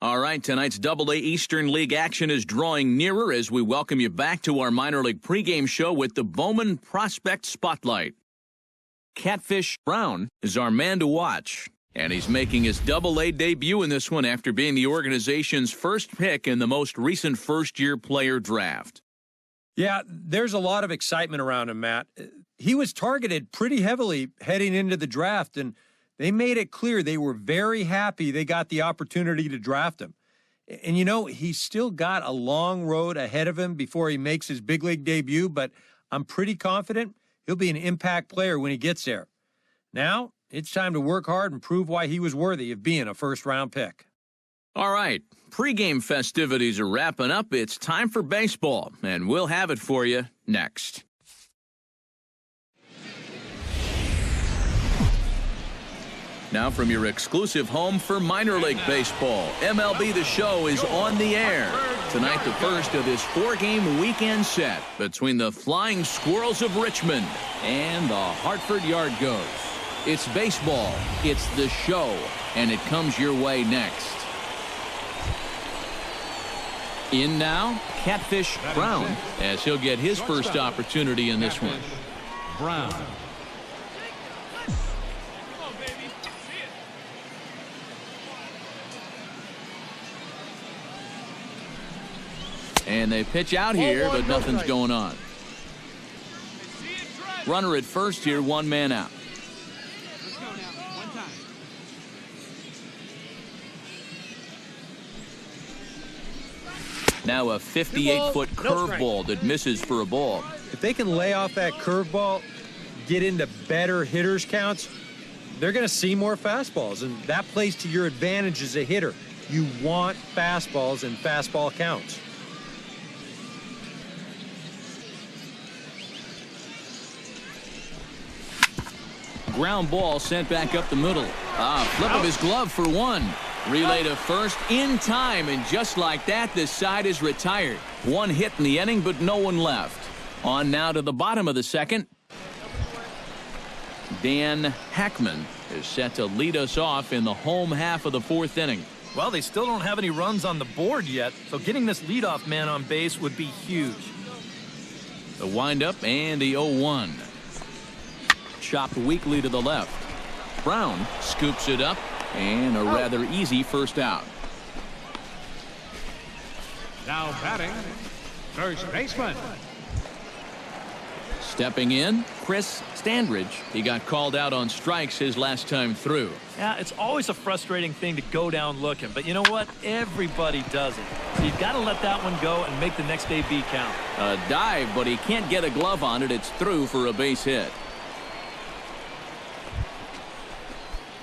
All right, tonight's Double-A Eastern League action is drawing nearer as we welcome you back to our minor league pregame show with the Bowman Prospect Spotlight. Catfish Brown is our man to watch, and he's making his Double-A debut in this one after being the organization's first pick in the most recent first-year player draft. Yeah, there's a lot of excitement around him, Matt. He was targeted pretty heavily heading into the draft, and they made it clear they were very happy they got the opportunity to draft him. And, you know, he's still got a long road ahead of him before he makes his big league debut, but I'm pretty confident he'll be an impact player when he gets there. Now, it's time to work hard and prove why he was worthy of being a first-round pick. All right, pregame festivities are wrapping up. It's time for baseball, and we'll have it for you next. Now from your exclusive home for minor league baseball, MLB The Show is on the air. Tonight, the first of this four-game weekend set between the Flying Squirrels of Richmond and the Hartford Yard Goats. It's baseball, it's The Show, and it comes your way next. In now, Catfish Brown, as he'll get his first opportunity in this one. Brown. And they pitch out here, but nothing's going on. Runner at first here, one man out. Now a 58-foot curveball that misses for a ball. If they can lay off that curveball, get into better hitters counts, they're going to see more fastballs, and that plays to your advantage as a hitter. You want fastballs and fastball counts. Ground ball sent back up the middle. Flip of his glove for one. Relay to first in time, and just like that, this side is retired. One hit in the inning, but no one left. On now to the bottom of the second. Dan Hackman is set to lead us off in the home half of the fourth inning. Well, they still don't have any runs on the board yet, so getting this leadoff man on base would be huge. The windup and the 0-1. Chopped weakly to the left. Brown scoops it up, and a rather easy first out. Now batting, first baseman. Stepping in, Chris Standridge. He got called out on strikes his last time through. Yeah, it's always a frustrating thing to go down looking, but you know what? Everybody does it. So you've got to let that one go and make the next AB count. A dive, but he can't get a glove on it. It's through for a base hit.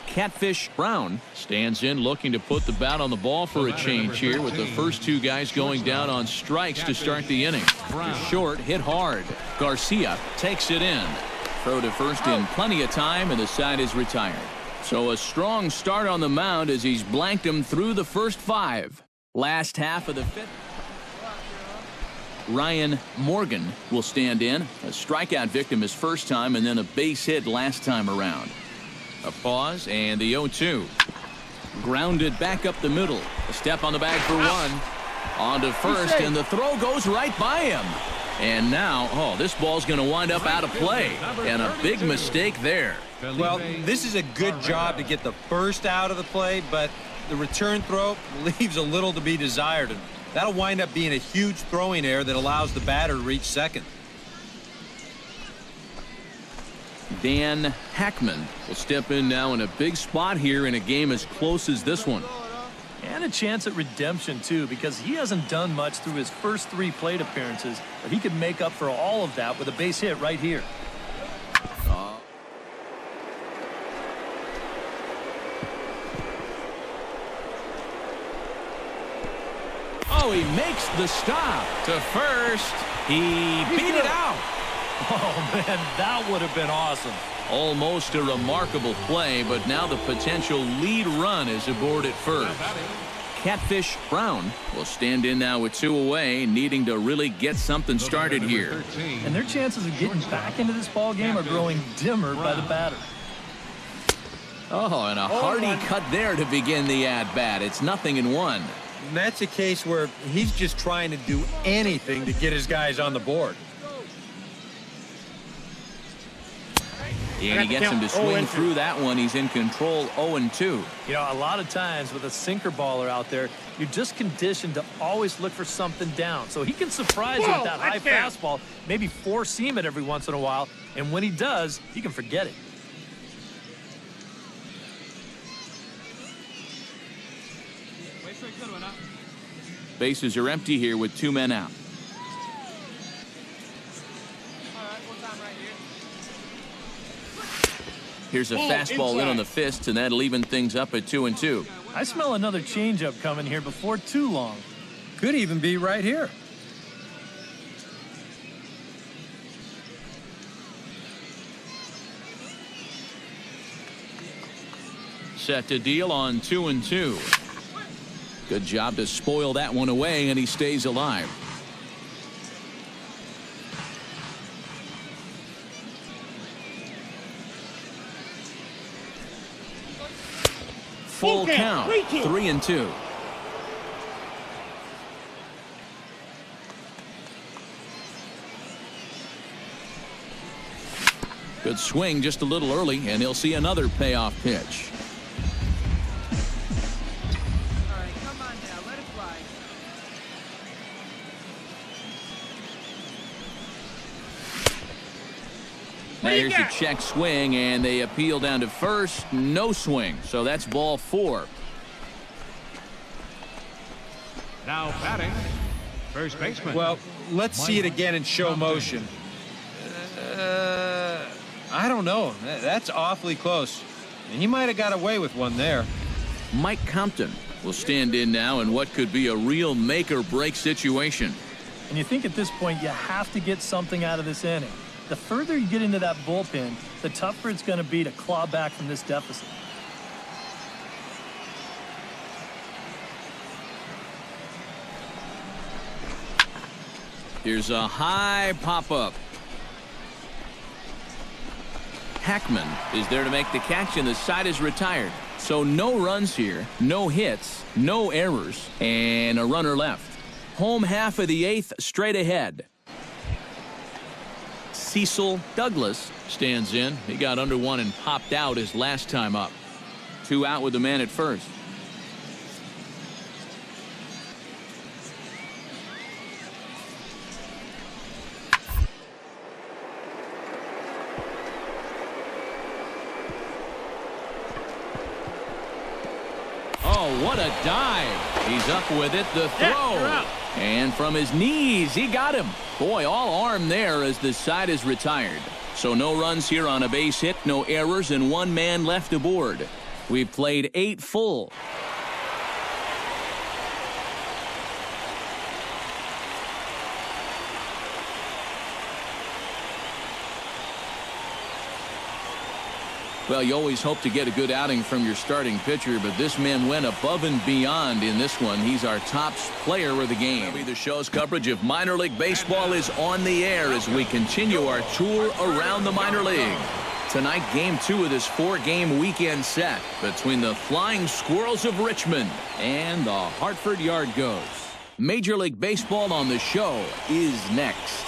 Catfish Brown stands in looking to put the bat on the ball for a change here with the first two guys going down on strikes to start the inning. Short, hit hard. Garcia takes it in. Throw to first in plenty of time, and the side is retired. So a strong start on the mound as he's blanked him through the first five. Last half of the fifth. Ryan Morgan will stand in. A strikeout victim his first time, and then a base hit last time around. A pause, and the 0-2. Grounded back up the middle. A step on the bag for one. On to first, and the throw goes right by him. And now, this ball's going to wind up out of play. And a big mistake there. Well, this is a good job to get the first out of the play, but the return throw leaves a little to be desired. And that'll wind up being a huge throwing error that allows the batter to reach second. Dan Hackman will step in now in a big spot here in a game as close as this one. And a chance at redemption, too, because he hasn't done much through his first three plate appearances, but he could make up for all of that with a base hit right here. He makes the stop to first. He beat it out. Oh, man, that would have been awesome. Almost a remarkable play, but now the potential lead run is aboard at first. Catfish Brown will stand in now with two away, needing to really get something started here. And their chances of getting back into this ball game are growing dimmer by the batter. Oh, and a hearty cut there to begin the at-bat. It's 0-1. And that's a case where he's just trying to do anything to get his guys on the board. And he gets him to swing through that one. He's in control, 0-2. You know, a lot of times with a sinker baller out there, you're just conditioned to always look for something down. So he can surprise you with that high fastball, maybe four-seam it every once in a while. And when he does, you can forget it. Bases are empty here with 2 men out. Here's a fastball in on the fist, and that'll even things up at 2-2. I smell another changeup coming here before too long. Could even be right here. Set to deal on 2-2. Good job to spoil that one away, and he stays alive. Full count, 3-2. Good swing just a little early, and he'll see another payoff pitch. Now here's the check swing, and they appeal down to first. No swing, so that's ball 4. Now batting, first baseman. Well, let's see it again in show motion. I don't know. That's awfully close. He might have got away with one there. Mike Compton will stand in now in what could be a real make-or-break situation. And you think at this point you have to get something out of this inning. The further you get into that bullpen, the tougher it's going to be to claw back from this deficit. Here's a high pop-up. Hackman is there to make the catch, and the side is retired. So no runs here, no hits, no errors, and a runner left. Home half of the 8th straight ahead. Cecil Douglas stands in. He got under one and popped out his last time up. 2 out with the man at first. Oh, what a dive. He's up with it. The throw. And from his knees, he got him. Boy, all arm there as the side is retired. So no runs here on a base hit, no errors, and 1 man left aboard. We've played 8 full. Well, you always hope to get a good outing from your starting pitcher, but this man went above and beyond in this one. He's our top player of the game. The show's coverage of minor league baseball is on the air as we continue our tour around the minor league. Tonight, game 2 of this 4-game weekend set between the Flying Squirrels of Richmond and the Hartford Yard Goats. Major League Baseball on the show is next.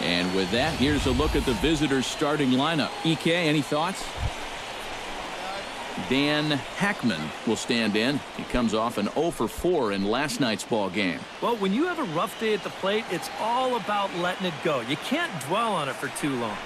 And with that, here's a look at the visitors' starting lineup. EK, any thoughts? Dan Hackman will stand in. He comes off an 0 for 4 in last night's ball game. Well, when you have a rough day at the plate, it's all about letting it go. You can't dwell on it for too long.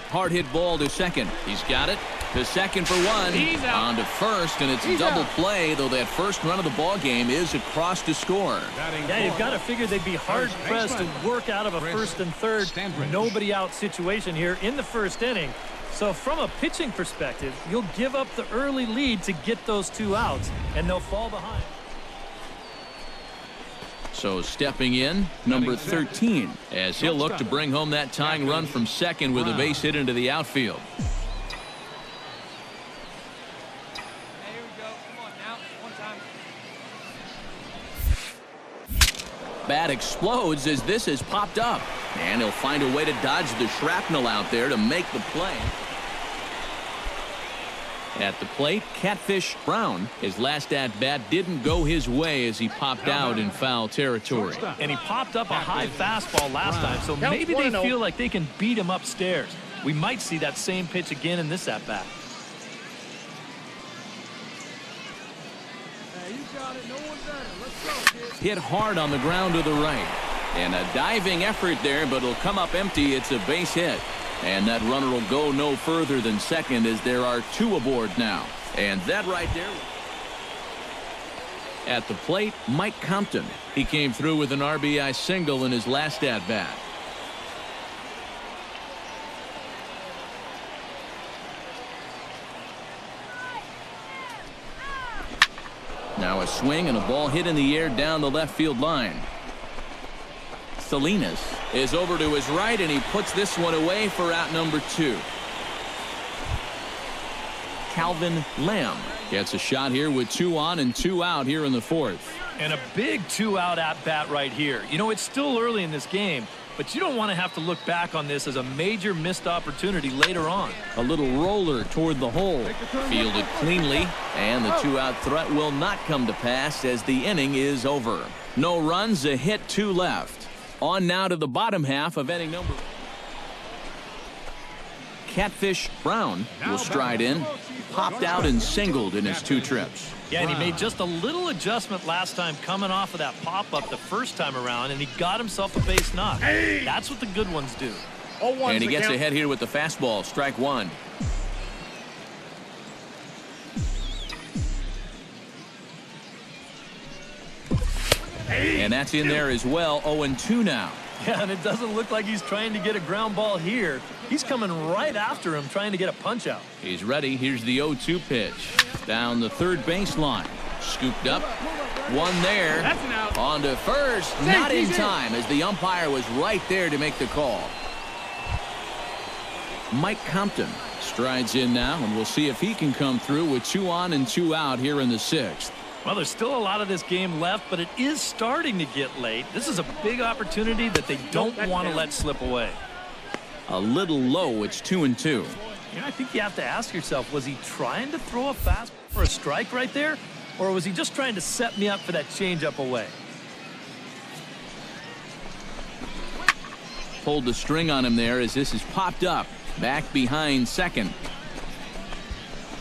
Hard hit ball to second. He's got it. To second for 1. On to first, and it's a double play, though that first run of the ball game is across to score. Yeah, you've got to figure they'd be hard-pressed to work out of a first and third, nobody out situation here in the first inning. So from a pitching perspective, you'll give up the early lead to get those 2 outs, and they'll fall behind. So stepping in, number 13, as he'll look to bring home that tying run from second with a base hit into the outfield. Bat explodes as this has popped up, and he'll find a way to dodge the shrapnel out there to make the play. At the plate, Catfish Brown. His last at-bat didn't go his way as he popped out in foul territory. And he popped up a high fastball last time, so maybe they feel like they can beat him upstairs. We might see that same pitch again in this at-bat. Hit hard on the ground to the right. And a diving effort there, but it'll come up empty. It's a base hit. And that runner will go no further than second as there are two aboard now. And that right there. At the plate, Mike Compton. He came through with an RBI single in his last at-bat. Now a swing and a ball hit in the air down the left field line. Salinas is over to his right, and he puts this one away for out number 2. Calvin Lamb gets a shot here with 2 on and 2 out here in the 4th. And a big 2-out at-bat right here. You know, it's still early in this game, but you don't want to have to look back on this as a major missed opportunity later on. A little roller toward the hole. Fielded cleanly, and the 2-out threat will not come to pass as the inning is over. No runs, a hit, 2 left. On now to the bottom half of inning number. Catfish Brown will stride in. Popped out and singled in his 2 trips. Yeah, and he made just a little adjustment last time coming off of that pop-up the first time around, and he got himself a base knock. That's what the good ones do. And he gets ahead here with the fastball. Strike 1. And that's in there as well. 0-2 now. Yeah, and it doesn't look like he's trying to get a ground ball here. He's coming right after him, trying to get a punch out. He's ready. Here's the 0-2 pitch. Down the third baseline. Scooped up. One there. That's an out. On to first. Not in time as the umpire was right there to make the call. Mike Compton strides in now, and we'll see if he can come through with 2 on and 2 out here in the 6th. Well, there's still a lot of this game left, but it is starting to get late. This is a big opportunity that they don't want to let slip away. A little low. It's 2-2. You know, I think you have to ask yourself, was he trying to throw a fastball for a strike right there? Or was he just trying to set me up for that changeup away? Pulled the string on him there as this is popped up. Back behind second.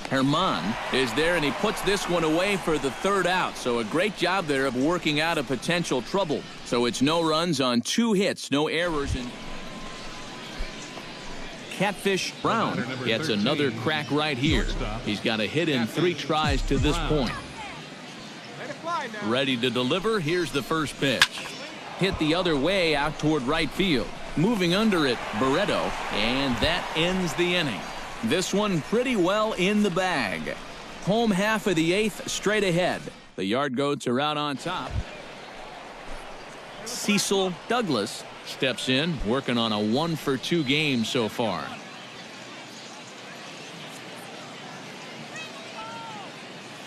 Herman is there, and he puts this one away for the 3rd out. So a great job there of working out a potential trouble. So it's no runs on 2 hits, no errors. And Catfish Brown gets another crack right here. He's got a hit in 3 tries to this point. Ready to deliver. Here's the first pitch. Hit the other way out toward right field. Moving under it, Barreto, and that ends the inning. This one pretty well in the bag. Home half of the 8th straight ahead. The Yard Goats are out on top. Cecil Douglas steps in, working on a 1-for-2 game so far.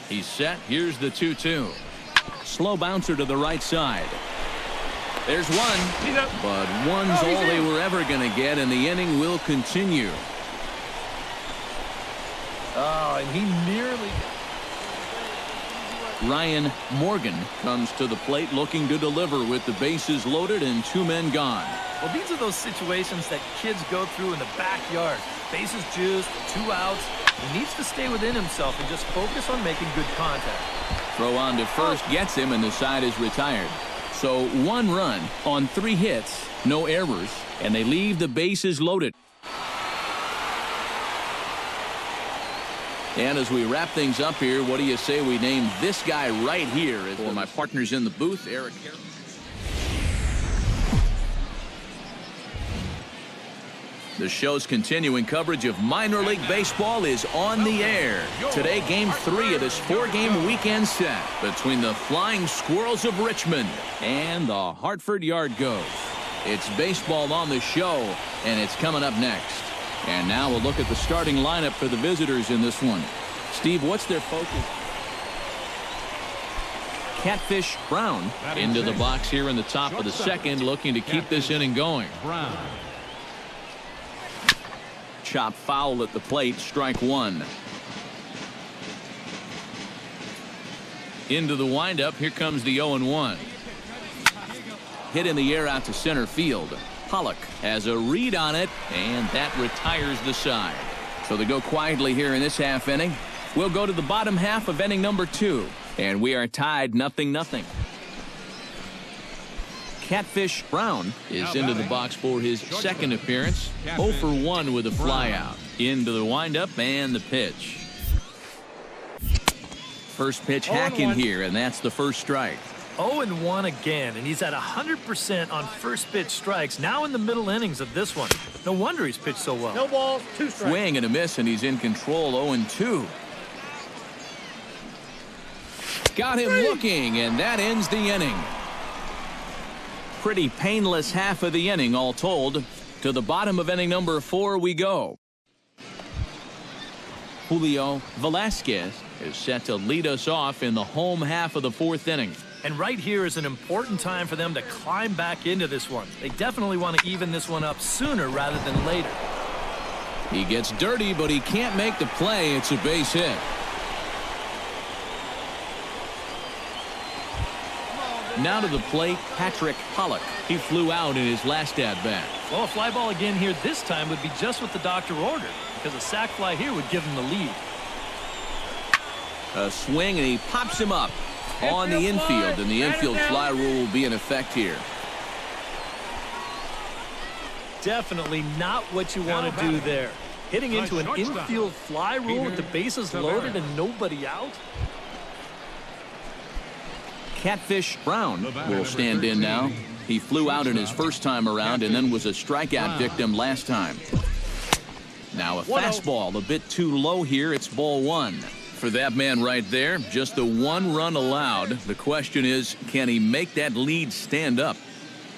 He's set. Here's the 2-2. Slow bouncer to the right side. There's one, but one's all they were ever going to get, and the inning will continue. Oh, and he nearly... Ryan Morgan comes to the plate looking to deliver with the bases loaded and 2 men gone. Well, these are those situations that kids go through in the backyard. Bases juiced, 2 outs. He needs to stay within himself and just focus on making good contact. Throw on to first gets him, and the side is retired. So 1 run on 3 hits, no errors, and they leave the bases loaded. And as we wrap things up here, what do you say we name this guy right here? For my partners in the booth, Eric Harris. The show's continuing coverage of minor league baseball is on the air. Today, Game 3 of this 4-game weekend set between the Flying Squirrels of Richmond and the Hartford Yard Goats. It's baseball on the show, and it's coming up next. And now we'll look at the starting lineup for the visitors in this one. Steve, what's their focus? Catfish Brown into the box here in the top of the 2nd, looking to keep this inning going. Brown. Chop foul at the plate, strike 1. Into the windup. Here comes the 0-1. Hit in the air out to center field. Pollock has a read on it, and that retires the side. So they go quietly here in this half inning. We'll go to the bottom half of inning number 2, and we are tied 0-0. Catfish Brown is into the box for his second appearance. 0 for 1 with a flyout. Into the windup and the pitch. First pitch hacking here, and that's the first strike. 0-1 again, and he's at 100% on first pitch strikes now in the middle innings of this one. No wonder he's pitched so well. No balls, 2 strikes. Swing and a miss, and he's in control. 0-2. Got him looking, and that ends the inning. Pretty painless half of the inning all told. To the bottom of inning number 4 we go. Julio Velasquez is set to lead us off in the home half of the 4th inning. And right here is an important time for them to climb back into this one. They definitely want to even this one up sooner rather than later. He gets dirty, but he can't make the play. It's a base hit. Now to the plate, Patrick Pollock. He flew out in his last at-bat. Well, a fly ball again here this time would be just what the doctor ordered, because a sac fly here would give him the lead. A swing, and he pops him up on the infield, and the infield fly rule will be in effect here. Definitely not what you want to do there. Hitting into an infield fly rule with the bases loaded and nobody out. Catfish Brown will stand in now. He flew out in his first time around and then was a strikeout victim last time. Now a fastball a bit too low here. It's ball 1. For that man right there, just the 1 run allowed. The question is, can he make that lead stand up?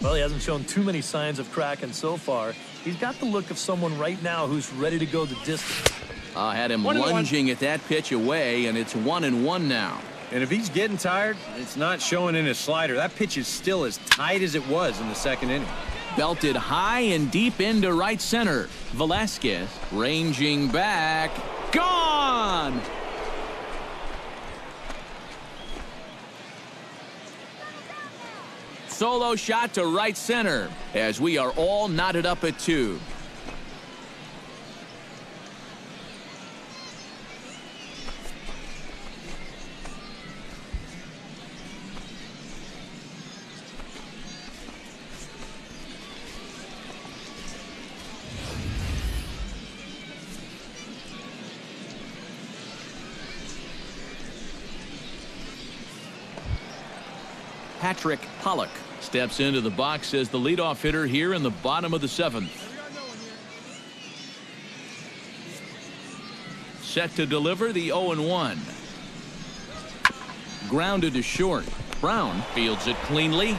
Well, he hasn't shown too many signs of cracking so far. He's got the look of someone right now who's ready to go the distance. I had him lunging at that pitch away, and it's 1-1 now. And if he's getting tired, it's not showing in his slider. That pitch is still as tight as it was in the 2nd inning. Belted high and deep into right center. Velasquez ranging back. Gone! Solo shot to right center as we are all knotted up at 2. Patrick Pollock steps into the box as the leadoff hitter here in the bottom of the 7th. Set to deliver the 0-1. Grounded to short. Brown fields it cleanly.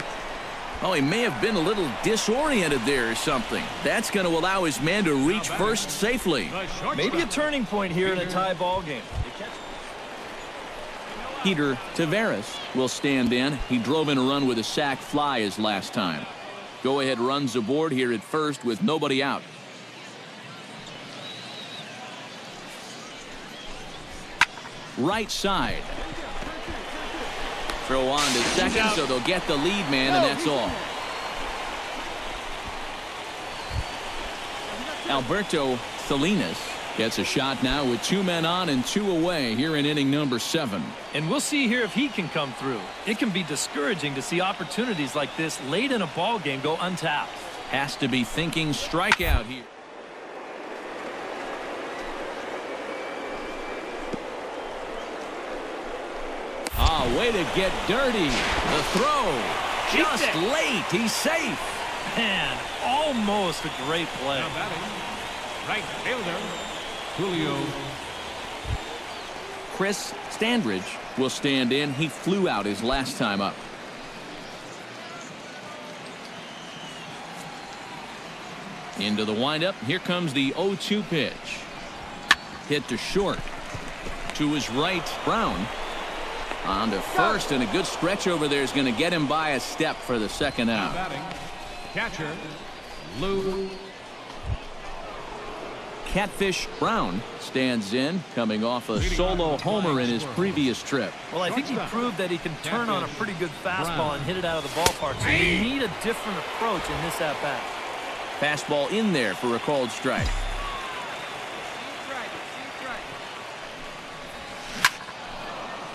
Oh, he may have been a little disoriented there or something. That's going to allow his man to reach first safely. Maybe a turning point here in a tie ball game. Peter Taveras will stand in. He drove in a run with a sac fly his last time. Go-ahead runs aboard here at first with nobody out. Right side. Throw on to second, so they'll get the lead man, and that's all. Alberto Salinas gets a shot now with 2 men on and 2 away here in inning number 7. And we'll see here if he can come through. It can be discouraging to see opportunities like this late in a ball game go untapped. Has to be thinking strikeout here. Ah, way to get dirty. The throw. Just late. He's safe. Man, almost a great play. Right fielder, Julio. Chris Standridge will stand in. He flew out his last time up. Into the windup. Here comes the 0-2 pitch. Hit to short. To his right, Brown. On to first, and a good stretch over there is going to get him by a step for the second out. Catcher, Lou. Catfish. Brown stands in, coming off a solo homer in his previous trip. Well, I think he proved that he can turn on a pretty good fastball and hit it out of the ballpark. So you need a different approach in this at-bat. Fastball in there for a called strike.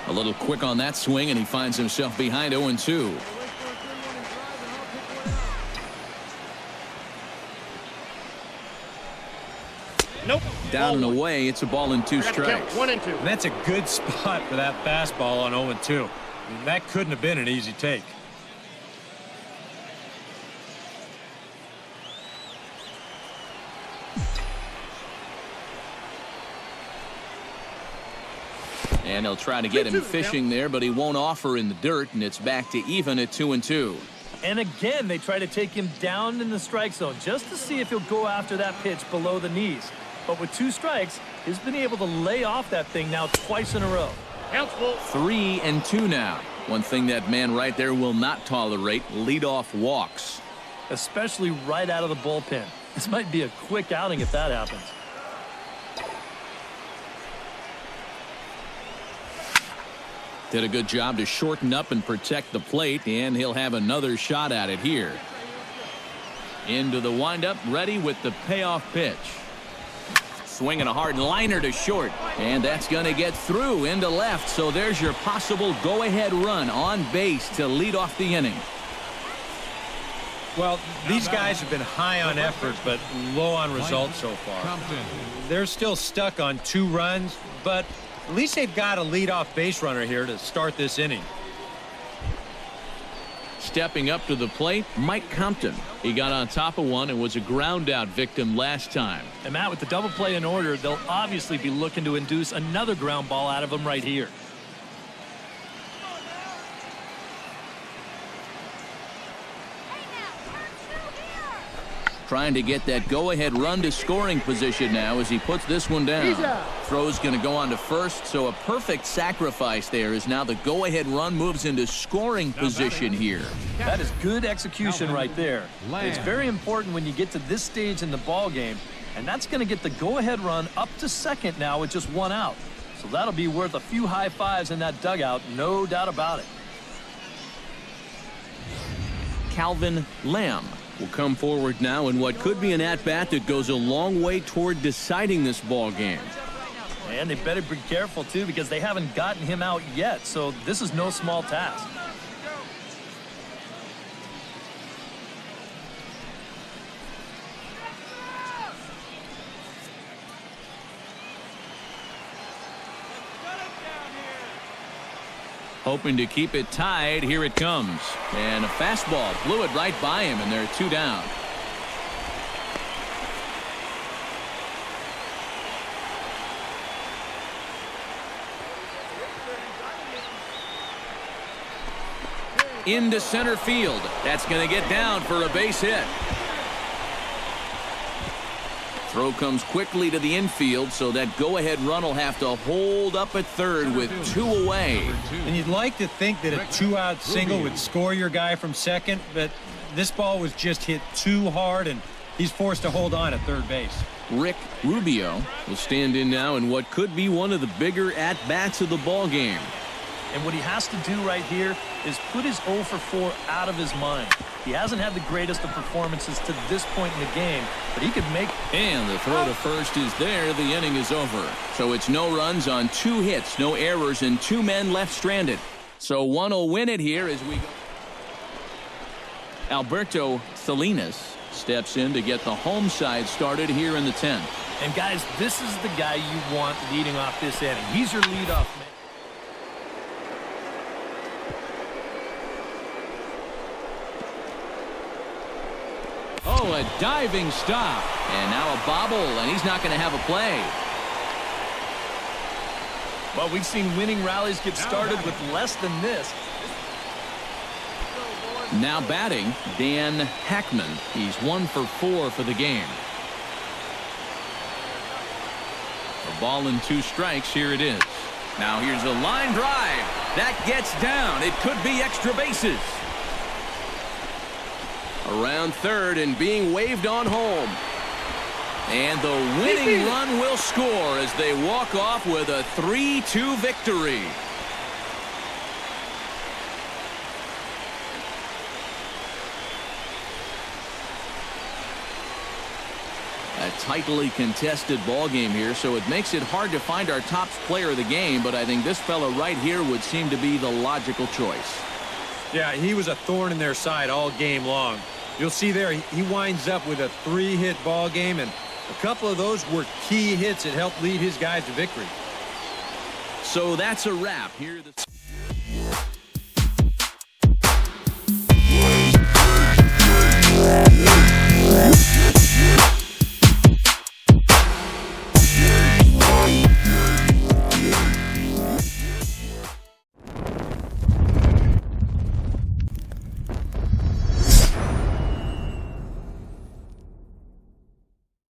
A little quick on that swing, and he finds himself behind 0-2. Nope. Down and away. It's a ball and 2 strikes. 1 and 2. And that's a good spot for that fastball on 0-2. I mean, that couldn't have been an easy take. And he'll try to get him fishing there, but he won't offer in the dirt, and it's back to even at 2-2. And again, they try to take him down in the strike zone just to see if he'll go after that pitch below the knees. But with 2 strikes, he's been able to lay off that thing now twice in a row. 3-2 now. One thing that man right there will not tolerate, leadoff walks. Especially right out of the bullpen. This might be a quick outing if that happens. Did a good job to shorten up and protect the plate, and he'll have another shot at it here. Into the windup, ready with the payoff pitch. Swinging a hard liner to short, and that's going to get through into left. So there's your possible go-ahead run on base to lead off the inning. Well, these guys have been high on effort, but low on results so far. They're still stuck on 2 runs, but at least they've got a leadoff base runner here to start this inning. Stepping up to the plate, Mike Compton. He got on top of one and was a ground out victim last time. And Matt, with the double play in order, they'll obviously be looking to induce another ground ball out of him right here. Trying to get that go-ahead run to scoring position now as he puts this one down. Throw's going to go on to first, so a perfect sacrifice there as now the go-ahead run moves into scoring position here. That is good execution right there. It's very important when you get to this stage in the ball game, and that's going to get the go-ahead run up to second now with just 1 out. So that'll be worth a few high fives in that dugout, no doubt about it. Calvin Lamb will come forward now in what could be an at-bat that goes a long way toward deciding this ball game. And they better be careful, too, because they haven't gotten him out yet, so this is no small task. Hoping to keep it tied. Here it comes. And a fastball blew it right by him, and they're 2 down. Into center field. That's going to get down for a base hit. Throw comes quickly to the infield, so that go-ahead run will have to hold up at third with 2 away. And you'd like to think that a 2-out single would score your guy from second, but this ball was just hit too hard, and he's forced to hold on at third base. Rick Rubio will stand in now in what could be one of the bigger at-bats of the ball game. And what he has to do right here is put his 0 for 4 out of his mind. He hasn't had the greatest of performances to this point in the game, but he could make. And the throw to first is there. The inning is over. So it's no runs on 2 hits, no errors, and 2 men left stranded. So one will win it here as we go. Alberto Salinas steps in to get the home side started here in the 10th. And guys, this is the guy you want leading off this inning. He's your leadoff man. Oh, a diving stop. And now a bobble, and he's not going to have a play. Well, we've seen winning rallies get started with less than this. Now batting, Dan Hackman. He's 1 for 4 for the game. A ball and 2 strikes. Here it is. Now here's a line drive. That gets down. It could be extra bases. Around third and being waved on home. And the winning run will score as they walk off with a 3-2 victory. A tightly contested ball game here, so it makes it hard to find our top player of the game, but I think this fella right here would seem to be the logical choice. Yeah, he was a thorn in their side all game long. You'll see there he winds up with a 3-hit ball game, and a couple of those were key hits that helped lead his guys to victory. So that's a wrap. Here.